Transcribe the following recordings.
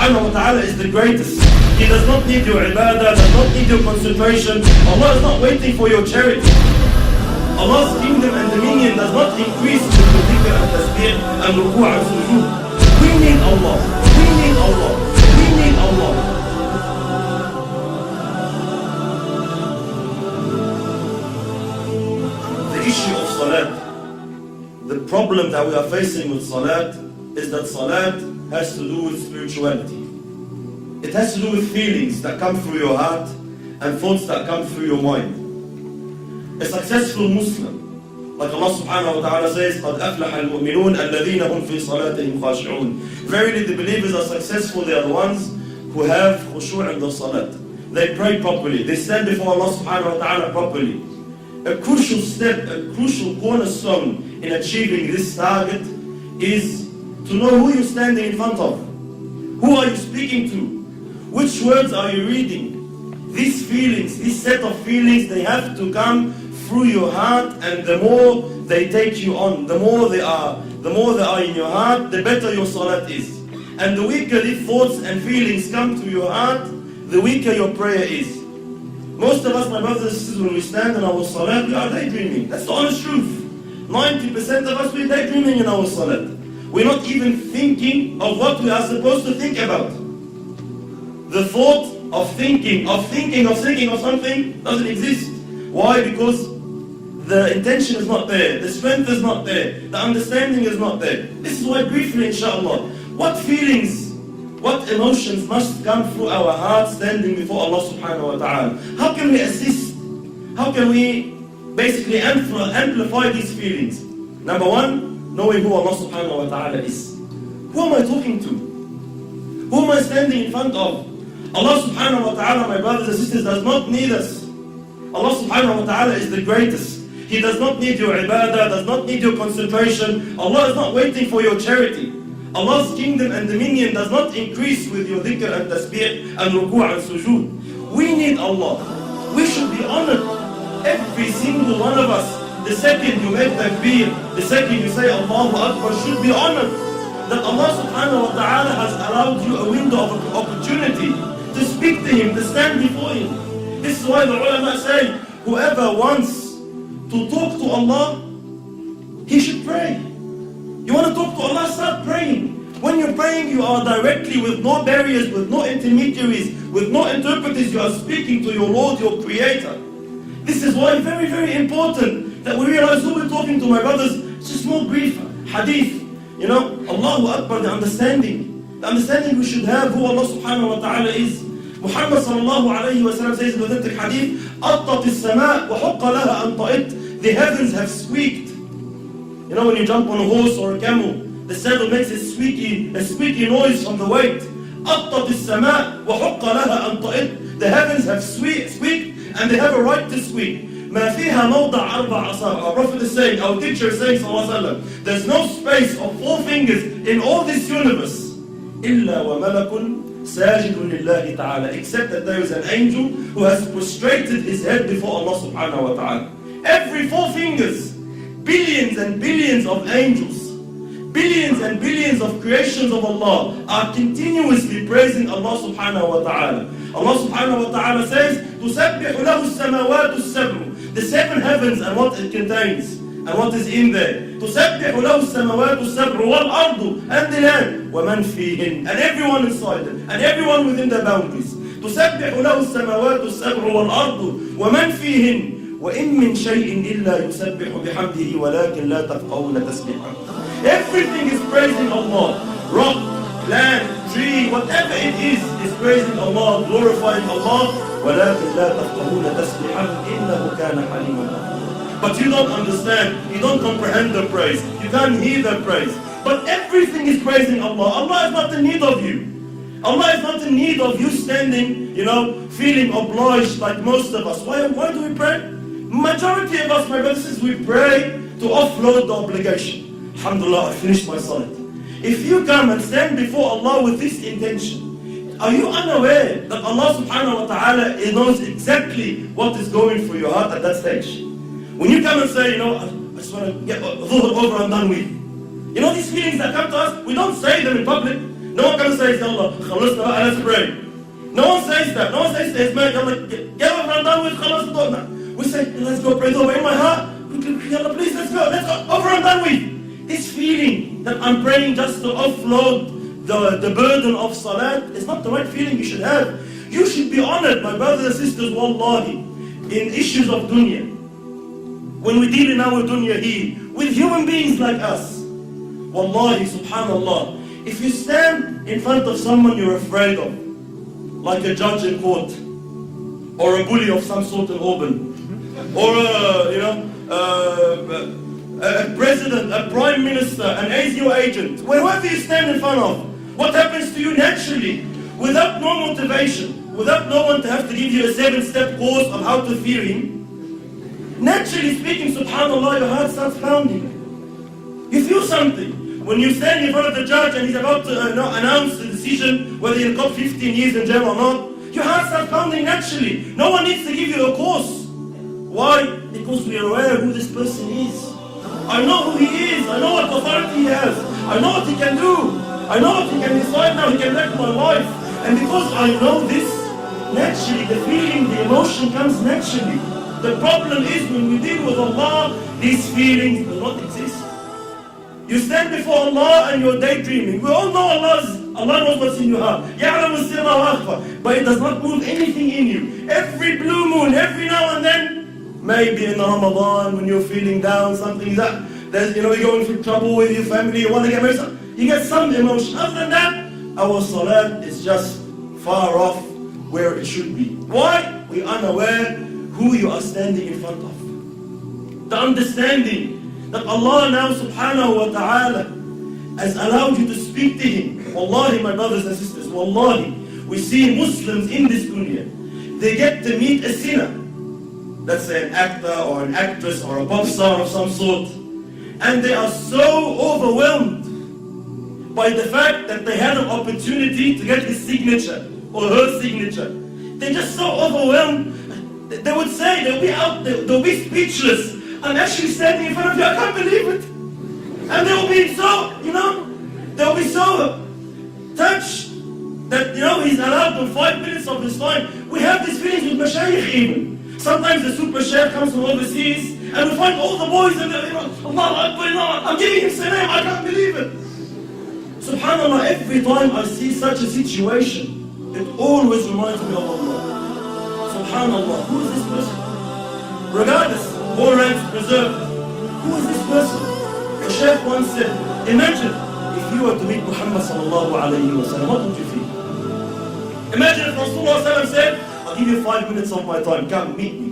subhanahu wa ta'ala is the greatest. He does not need your ibadah, does not need your concentration. Allah is not waiting for your charity. Allah's kingdom and dominion does not increase with the dhikr and tasbih and ruku' and sujood. We need Allah. We need Allah. We need Allah. The issue of salat, the problem that we are facing with salat is that salat has to do with spirituality. It has to do with feelings that come through your heart and thoughts that come through your mind. A successful Muslim, like Allah subhanahu wa ta'ala says, قَدْ أَفْلَحَ الْمُؤْمِنُونَ الَّذِينَ هُمْ فِي صَلَاتِهِمْ خَاشِعُونَ. Verily the believers are successful, they are the ones who have khushu' in the salat. They pray properly, they stand before Allah subhanahu wa ta'ala properly. A crucial step, a crucial cornerstone in achieving this target is to know who you're standing in front of. Who are you speaking to? Which words are you reading? These feelings, this set of feelings, they have to come through your heart, and the more they take you on, the more they are in your heart, the better your salat is. And the weaker these thoughts and feelings come to your heart, the weaker your prayer is. Most of us, my brothers and sisters, when we stand in our salat, we are daydreaming. That's the honest truth. 90% of us, we're daydreaming in our salat. We're not even thinking of what we are supposed to think about. The thought of thinking of something doesn't exist. Why? Because the intention is not there, the strength is not there, the understanding is not there. This is why briefly, inshallah, what feelings, what emotions must come through our hearts standing before Allah subhanahu wa ta'ala? How can we assist? How can we basically amplify these feelings? Number one, knowing who Allah subhanahu wa ta'ala is. Who am I talking to? Who am I standing in front of? Allah subhanahu wa ta'ala, my brothers and sisters, does not need us. Allah subhanahu wa ta'ala is the greatest. He does not need your ibadah, does not need your concentration. Allah is not waiting for your charity. Allah's kingdom and dominion does not increase with your dhikr and tasbih and ruku' and sujood. We need Allah. We should be honored. Every single one of us, the second you make takbir, the second you say Allahu Akbar, should be honored. That Allah subhanahu wa ta'ala has allowed you a window of opportunity to speak to Him, to stand before Him. This is why the ulama say, whoever wants to talk to Allah, he should pray. You want to talk to Allah, start praying. When you're praying, you are directly, with no barriers, with no intermediaries, with no interpreters, you are speaking to your Lord, your Creator. This is why very, very important that we realize who we're talking to, my brothers. It's a small brief hadith. You know, Allahu Akbar, the understanding we should have who Allah subhanahu wa ta'ala is. Muhammad sallallahu alayhi wa sallam says in the authentic hadith, أَطَّتِ السَّمَاء وَحُقَّ لَهَا أَنْ طَئِتْ. The heavens have squeaked. You know, when you jump on a horse or a camel, the saddle makes a squeaky noise from the weight. أَطَّتِ السَّمَاء وَحُقَّ لَهَا أَنْ طَئِتْ. The heavens have squeaked, and they have a right to squeak. مَا فِيهَا مَوْضَعَ أَرْبَعَ أَصَابِعَ. Our Prophet is saying, our teacher is saying, sallallahu alayhi wa sallam, there's no space of 4 fingers in all this universe, إِلَّا وَمَلَكٌ سَاجِدٌ لِلَّهِ تَعَالَى, except that there is an angel who has prostrated his head before Allah subhanahu wa ta'ala. Every 4 fingers, billions and billions of angels, billions and billions of creations of Allah are continuously praising Allah subhanahu wa ta'ala. Allah subhanahu wa ta'ala says, تُسَبِّحُ لَهُ السَّمَوَاتُ السَّبْعُ. The 7 heavens and what it contains and what is in there. تُسَبِّحُ لَهُ السَّمَوَاتُ السَّبْعُ وَالْأَرْضُ, and the land, وَمَنْ فِيهِنْ, and everyone inside it, and everyone within the boundaries. تُسَبِّحُ لَهُ السَّمَوَاتُ السَّبْعُ وَالْأَرْضُ وَمَنْ فِيهِنْ وَإِن مِّن شَيْءٍ إِلَّا يُسَبِّحُ بِحَمْدِهِ وَلَكِنْ لَا تَفْقَهُونَ تَسْبِيحَهُ. Everything is praising Allah. Rock, land, tree, whatever it is praising Allah, glorifying Allah. وَلَكِنْ لَا تَفْقَهُونَ تَسْبِيحَهُ إِنَّهُ كَانَ حَلِيمًا غَفُورًا. But you don't understand, you don't comprehend the praise, you can't hear the praise. But everything is praising Allah. Allah is not in need of you. Allah is not in need of you standing, feeling obliged like most of us. Why do we pray? Majority of us, my brothers, we pray to offload the obligation. Alhamdulillah, I finished my salat. If you come and stand before Allah with this intention, are you unaware that Allah subhanahu wa ta'ala knows exactly what is going through your heart at that stage? When you come and say, I just want to get dhuhr over and done with. These feelings that come to us, we don't say them in public. No one comes and says, Yalla, khalasna baqى, let's pray. No one says that. No one says to his man, Yalla, get over and done with, khalas, don't. We say, let's go pray over in my heart. Yalla, please, let's go, over and done with. This feeling that I'm praying just to offload the burden of salat is not the right feeling you should have. You should be honored, my brothers and sisters, wallahi, in issues of dunya. When we deal in our dunya here, with human beings like us, wallahi, subhanallah, if you stand in front of someone you're afraid of, like a judge in court, or a bully of some sort in Auburn, or a president, a prime minister, an ASU agent, wherever you stand in front of, what happens to you naturally, without no motivation, without no one to have to give you a 7-step course of how to fear him? Naturally speaking, subhanallah, your heart starts pounding. You feel something. When you stand in front of the judge and he's about to announce the decision whether you'll cop 15 years in jail or not, your heart starts pounding naturally. No one needs to give you a course. Why? Because we are aware who this person is. I know who he is. I know what authority he has. I know what he can do. I know what he can decide now. He can wreck my life. And because I know this, naturally the feeling, the emotion comes naturally. The problem is when we deal with Allah, these feelings do not exist. You stand before Allah and you're daydreaming. We all know Allah knows what's in your heart. يَعْلَمُ السِّرَّ وَأَخْفَى. But it does not move anything in you. Every blue moon, every now and then, maybe in Ramadan when you're feeling down, something that you're going through trouble with your family, you want to get married, you get some emotion. Other than that, our salat is just far off where it should be. Why? We are unaware who you are standing in front of. The understanding that Allah now subhanahu wa ta'ala has allowed you to speak to Him. Wallahi, my brothers and sisters, wallahi, we see Muslims in this dunya, they get to meet a sinner, let's say an actor or an actress or a pop star of some sort, and they are so overwhelmed by the fact that they had an opportunity to get his signature or her signature. They're just so overwhelmed. They would say, they'll be speechless. I'm actually standing in front of you, I can't believe it. And they'll be so, they'll be so touched that, he's allowed them 5 minutes of his time. We have these feelings with mashayikh even. Sometimes the super sheikh comes from overseas and we find all the boys and they're, Allah Akbar, I'm giving him salam, I can't believe it. Subhanallah, every time I see such a situation, it always reminds me of Allah. Subhanallah, who is this person? Regardless, all ranks preserved. Who is this person? The Shaykh once said, imagine if you were to meet Muhammad sallallahu alayhi wa sallam, what would you feel? Imagine if Rasulullah sallallahu said, I'll give you 5 minutes of my time, come meet me.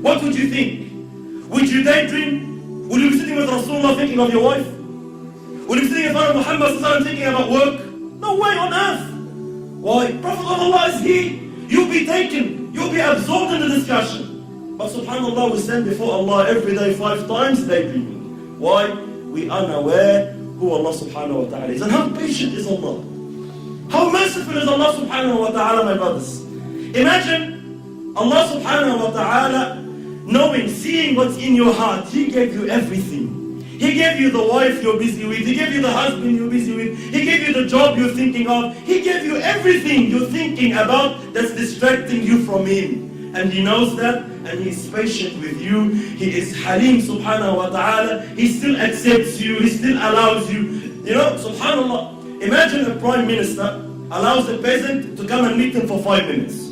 What would you think? Would you daydream? Would you be sitting with Rasulullah thinking of your wife? Would you be sitting in front of Muhammad sallallahu alayhi wa sallam thinking about work? No way on earth. Why? Prophet of Allah is he. You'll be taken. You'll be absorbed in the discussion. But subhanallah, we stand before Allah every day 5 times daydreaming. Why? We are unaware who Allah subhanahu wa ta'ala is. And how patient is Allah? How merciful is Allah subhanahu wa ta'ala, my brothers? Imagine Allah subhanahu wa ta'ala knowing, seeing what's in your heart. He gave you everything. He gave you the wife you're busy with. He gave you the husband you're busy with. He gave you the job you're thinking of. He gave you everything you're thinking about that's distracting you from Him. And He knows that, and He is patient with you. He is Halim subhanahu wa ta'ala. He still accepts you. He still allows you. Subhanallah. Imagine a prime minister allows a peasant to come and meet him for 5 minutes.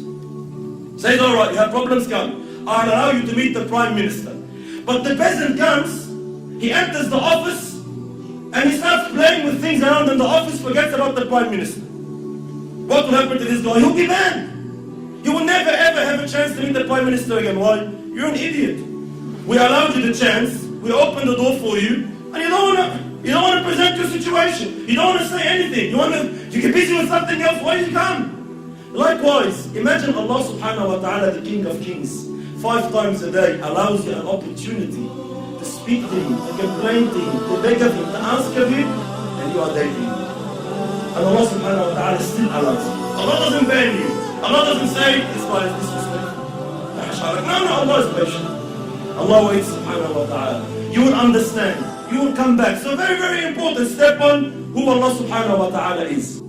Says, alright, you have problems, come. I'll allow you to meet the prime minister. But the peasant comes, he enters the office, and he starts playing with things around in the office, forgets about the prime minister. What will happen to this guy? He'll be banned. You will never ever have a chance to meet the prime minister again. Why? You're an idiot. We allowed you the chance, we opened the door for you, and you don't want to present your situation. You don't want to say anything. You get busy with something else. Why did you come? Likewise, imagine Allah subhanahu wa ta'ala, the King of Kings, 5 times a day allows you an opportunity to speak to Him, to complain to Him, to beg of Him, to ask of Him, and you are daydreaming. And Allah subhanahu wa ta'ala still allows you. Allah doesn't ban you. Allah doesn't say, this guy is disrespectful. No, Allah is patient. Allah waits subhanahu wa ta'ala. You will understand. You will come back. So very, very important. Step 1, who Allah subhanahu wa ta'ala is.